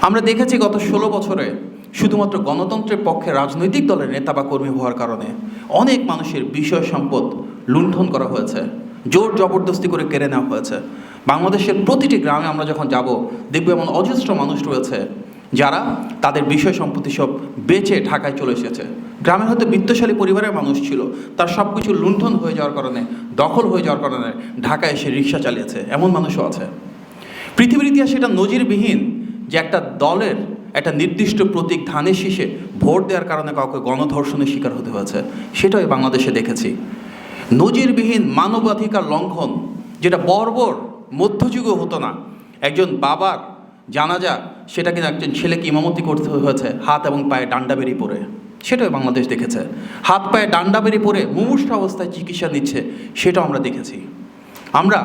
আমরা দেখেছি গত ১৬ বছরে শুধুমাত্র গণতন্ত্রের পক্ষে রাজনৈতিক দলের নেতা বা কর্মী হওয়ার কারণে অনেক মানুষের বিষয় সম্পদ লুণ্ঠন করা হয়েছে, জোর জবরদস্তি করে কেড়ে নেওয়া হয়েছে। বাংলাদেশের প্রতিটি গ্রামে আমরা যখন যাব দেখব এমন অজস্র মানুষ রয়েছে যারা তাদের বিষয় সম্পত্তি সব বেচে ঢাকায় চলে এসেছে। গ্রামের হয়তো বিত্তশালী পরিবারের মানুষ ছিল, তার সব কিছু লুণ্ঠন হয়ে যাওয়ার কারণে, দখল হয়ে যাওয়ার কারণে ঢাকায় এসে রিক্সা চালিয়েছে, এমন মানুষও আছে। পৃথিবীর ইতিহাসে এটা নজিরবিহীন যে একটা দলের একটা নির্দিষ্ট প্রতীক ধানের শীষে ভোট দেওয়ার কারণে কাউকে গণধর্ষণের শিকার হতে হয়েছে, সেটাই বাংলাদেশে দেখেছি। নজিরবিহীন মানবাধিকার লঙ্ঘন, যেটা বর্বর মধ্যযুগেও হতো না। একজন বাবার জানাজা, সেটা কিন্তু একজন ছেলেকে ইমামতি করতে হয়েছে হাত এবং পায়ে ডান্ডা বেরিয়ে পড়ে, সেটাই বাংলাদেশ দেখেছে। হাত পায়ে ডান্ডা বেরিয়ে পড়ে মুমূর্ষু অবস্থায় চিকিৎসা নিচ্ছে, সেটাও আমরা দেখেছি। আমরা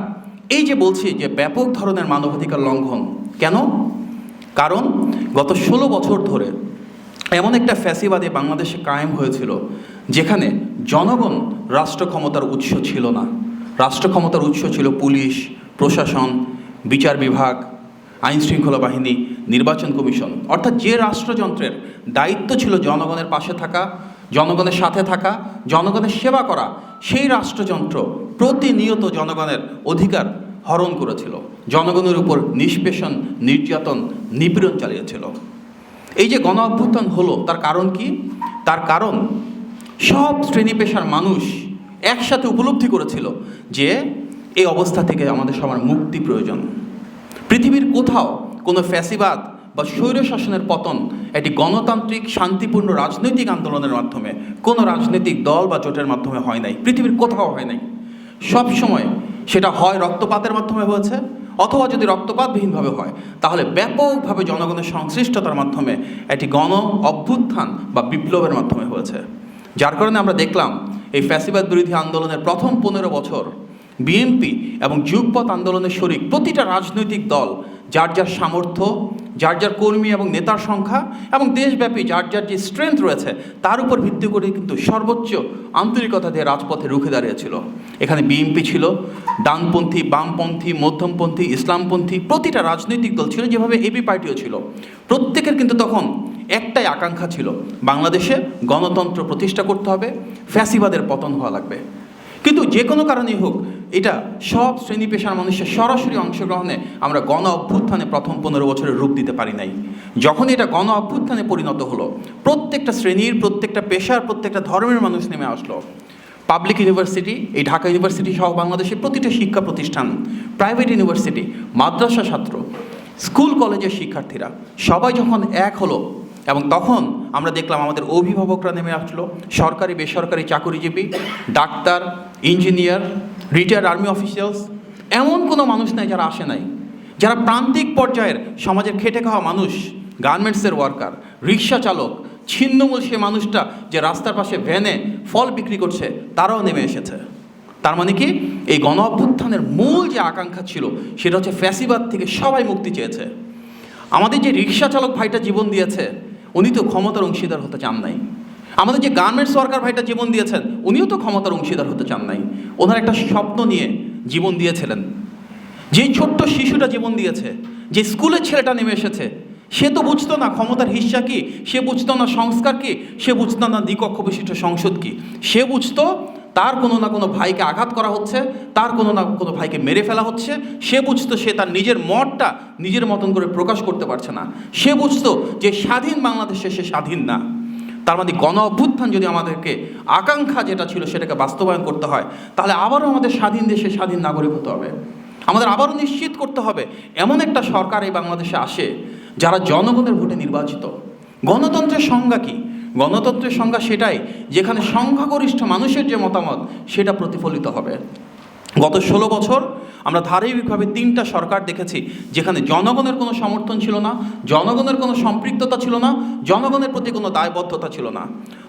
এই যে বলছি যে ব্যাপক ধরনের মানবাধিকার লঙ্ঘন কেন, কারণ গত ১৬ বছর ধরে এমন একটা ফ্যাসিবাদে বাংলাদেশে কায়েম হয়েছিল যেখানে জনগণ রাষ্ট্র ক্ষমতার উৎস ছিল না। রাষ্ট্র ক্ষমতার উৎস ছিল পুলিশ, প্রশাসন, বিচার বিভাগ, আইন শৃঙ্খলা বাহিনী, নির্বাচন কমিশন। অর্থাৎ যে রাষ্ট্রযন্ত্রের দায়িত্ব ছিল জনগণের পাশে থাকা, জনগণের সাথে থাকা, জনগণের সেবা করা, সেই রাষ্ট্রযন্ত্র প্রতিনিয়ত জনগণের অধিকার হরণ করেছিল, জনগণের উপর নিষ্পেষণ, নির্যাতন, নিপীড়ন চালিয়েছিল। এই যে গণ অভ্যুত্থান হলো, তার কারণ কি? তার কারণ সব শ্রেণী পেশার মানুষ একসাথে উপলব্ধি করেছিল যে এই অবস্থা থেকে আমাদের সবার মুক্তি প্রয়োজন। পৃথিবীর কোথাও কোনো ফ্যাসিবাদ বা স্বৈরশাসনের পতন একটি গণতান্ত্রিক শান্তিপূর্ণ রাজনৈতিক আন্দোলনের মাধ্যমে, কোনো রাজনৈতিক দল বা জোটের মাধ্যমে হয় নাই, পৃথিবীর কোথাও হয় নাই। সব সময় সেটা হয় রক্তপাতের মাধ্যমে হয়েছে, অথবা যদি রক্তপাতবিহীনভাবে হয় তাহলে ব্যাপকভাবে জনগণের সংশ্লিষ্টতার মাধ্যমে একটি গণ অভ্যুত্থান বা বিপ্লবের মাধ্যমে হয়েছে। যার কারণে আমরা দেখলাম এই ফ্যাসিবাদ বিরোধী আন্দোলনের প্রথম ১৫ বছর বিএনপি এবং যুগপৎ আন্দোলনের শরিক প্রতিটা রাজনৈতিক দল যার যার সামর্থ্য, যার যার কর্মী এবং নেতার সংখ্যা এবং দেশব্যাপী যার যার যে স্ট্রেংথ রয়েছে তার উপর ভিত্তি করে কিন্তু সর্বোচ্চ আন্তরিকতা দিয়ে রাজপথে রুখে দাঁড়িয়েছিল। এখানে বিএনপি ছিল, ডানপন্থী, বামপন্থী, মধ্যমপন্থী, ইসলামপন্থী প্রতিটা রাজনৈতিক দল ছিল, যেভাবে এবি পার্টিও ছিল। প্রত্যেকের কিন্তু তখন একটাই আকাঙ্ক্ষা ছিল, বাংলাদেশে গণতন্ত্র প্রতিষ্ঠা করতে হবে, ফ্যাসিবাদের পতন হওয়া লাগবে। কিন্তু যে কোনো কারণেই হোক, এটা সব শ্রেণী পেশার মানুষের সরাসরি অংশগ্রহণে আমরা গণ অভ্যুত্থানে প্রথম ১৫ বছরের রূপ দিতে পারি নাই। যখন এটা গণ অভ্যুত্থানে পরিণত হলো, প্রত্যেকটা শ্রেণীর, প্রত্যেকটা পেশার, প্রত্যেকটা ধর্মের মানুষ নেমে আসলো। পাবলিক ইউনিভার্সিটি, এই ঢাকা ইউনিভার্সিটি সহ বাংলাদেশের প্রতিটা শিক্ষা প্রতিষ্ঠান, প্রাইভেট ইউনিভার্সিটি, মাদ্রাসা ছাত্র, স্কুল কলেজের শিক্ষার্থীরা সবাই যখন এক হলো, এবং তখন আমরা দেখলাম আমাদের অভিভাবকরা নেমে আসলো, সরকারি বেসরকারি চাকরিজীবী, doctor, engineer, retired army officials, এমন কোনো মানুষ নাই যারা আসে নাই। যারা প্রান্তিক পর্যায়ের সমাজের খেটে খাওয়া মানুষ, গার্মেন্টসের ওয়ার্কার, রিক্সা চালক, ছিন্নমূল সে মানুষটা যে রাস্তার পাশে ভ্যানে ফল বিক্রি করছে, তারাও নেমে এসেছে। তার মানে কি, এই গণ অভ্যুত্থানের মূল যে আকাঙ্ক্ষা ছিল সেটা হচ্ছে ফ্যাসিবাদ থেকে সবাই মুক্তি চেয়েছে। আমাদের যে রিক্সা চালক ভাইটা জীবন দিয়েছে, উনি তো ক্ষমতার অংশীদার হতে চান নাই। আমাদের যে গার্মেন্টস ওয়ার্কার ভাইটা জীবন দিয়েছেন, উনিও তো ক্ষমতার অংশীদার হতে চান নাই। ওনার একটা স্বপ্ন নিয়ে জীবন দিয়েছিলেন। যেই ছোট্ট শিশুটা জীবন দিয়েছে, যে স্কুলের ছেলেটা নেমে এসেছে, সে তো বুঝতো না ক্ষমতার হিস্সা কি, সে বুঝতো না সংস্কার কি, সে বুঝতো না দ্বিকক্ষ বিশিষ্ট সংসদ কি। সে বুঝতো তার কোনো না কোনো ভাইকে আঘাত করা হচ্ছে, তার কোনো না কোনো ভাইকে মেরে ফেলা হচ্ছে। সে বুঝতো সে তার নিজের মতটা নিজের মতন করে প্রকাশ করতে পারছে না। সে বুঝতো যে স্বাধীন বাংলাদেশে সে স্বাধীন না। তার মানে গণ অভ্যুত্থান যদি আমাদেরকে আকাঙ্ক্ষা যেটা ছিল সেটাকে বাস্তবায়ন করতে হয়, তাহলে আবারও আমাদের স্বাধীন দেশে স্বাধীন নাগরিক হতে হবে। আমাদের আবারও নিশ্চিত করতে হবে এমন একটা সরকার এই বাংলাদেশে আসে যারা জনগণের ভোটে নির্বাচিত। গণতন্ত্রের সংজ্ঞা কি? গণতন্ত্রের সংজ্ঞা সেটাই যেখানে সংখ্যাগরিষ্ঠ মানুষের যে মতামত সেটা প্রতিফলিত হবে। গত ১৬ বছর আমরা ধারাবাহিকভাবে ৩টা সরকার দেখেছি যেখানে জনগণের কোনো সমর্থন ছিল না, জনগণের কোনো সম্পৃক্ততা ছিল না, জনগণের প্রতি কোনো দায়বদ্ধতা ছিল না।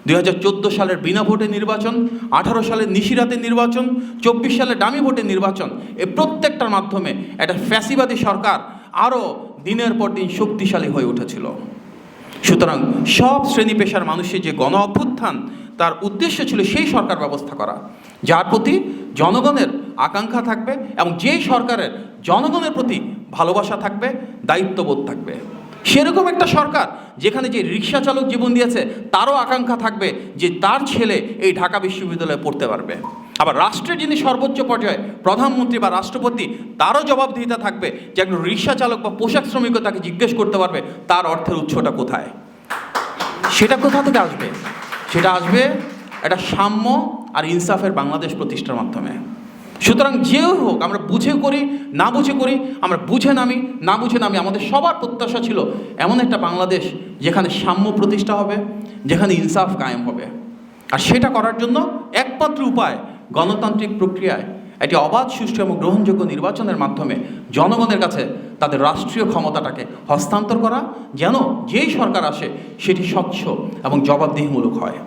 ২০১৪ সালের বিনা ভোটে নির্বাচন, ১৮ সালের নিশিরাতের নির্বাচন, ২৪ সালের ডামি ভোটের নির্বাচন, এই প্রত্যেকটার মাধ্যমে একটা ফ্যাসিবাদী সরকার আরও দিনের পর দিন শক্তিশালী হয়ে উঠেছিল। সুতরাং সব শ্রেণী পেশার মানুষের যে গণ অভ্যুত্থান, তার উদ্দেশ্য ছিল সেই সরকার ব্যবস্থা করা যার প্রতি জনগণের আকাঙ্ক্ষা থাকবে এবং যেই সরকারের জনগণের প্রতি ভালোবাসা থাকবে, দায়িত্ববোধ থাকবে। সেরকম একটা সরকার যেখানে যে রিক্সা চালক জীবন দিয়েছে তারও আকাঙ্ক্ষা থাকবে যে তার ছেলে এই ঢাকা বিশ্ববিদ্যালয়ে পড়তে পারবে। আবার রাষ্ট্রের যিনি সর্বোচ্চ পর্যায়ে প্রধানমন্ত্রী বা রাষ্ট্রপতি, তারও জবাবদিহিতা থাকবে যে একজন রিক্সা চালক বা পোশাক শ্রমিকও তাকে জিজ্ঞেস করতে পারবে তার অর্থের উৎসটা কোথায়। সেটা কোথা থেকে আসবে? সেটা আসবে একটা সাম্য আর ইনসাফের বাংলাদেশ প্রতিষ্ঠার মাধ্যমে। সুতরাং যেও হোক, আমরা বুঝে করি না বুঝে করি, আমরা বুঝে নামি না বুঝে নামি, আমাদের সবার প্রত্যাশা ছিল এমন একটা বাংলাদেশ যেখানে সাম্য প্রতিষ্ঠা হবে, যেখানে ইনসাফ কায়েম হবে। আর সেটা করার জন্য একমাত্র উপায় গণতান্ত্রিক প্রক্রিয়ায় একটি অবাধ, সুষ্ঠু এবং গ্রহণযোগ্য নির্বাচনের মাধ্যমে জনগণের কাছে তাদের রাষ্ট্রীয় ক্ষমতাটাকে হস্তান্তর করা, যেন যেই সরকার আসে সেটি স্বচ্ছ এবং জবাবদিহিমূলক হয়।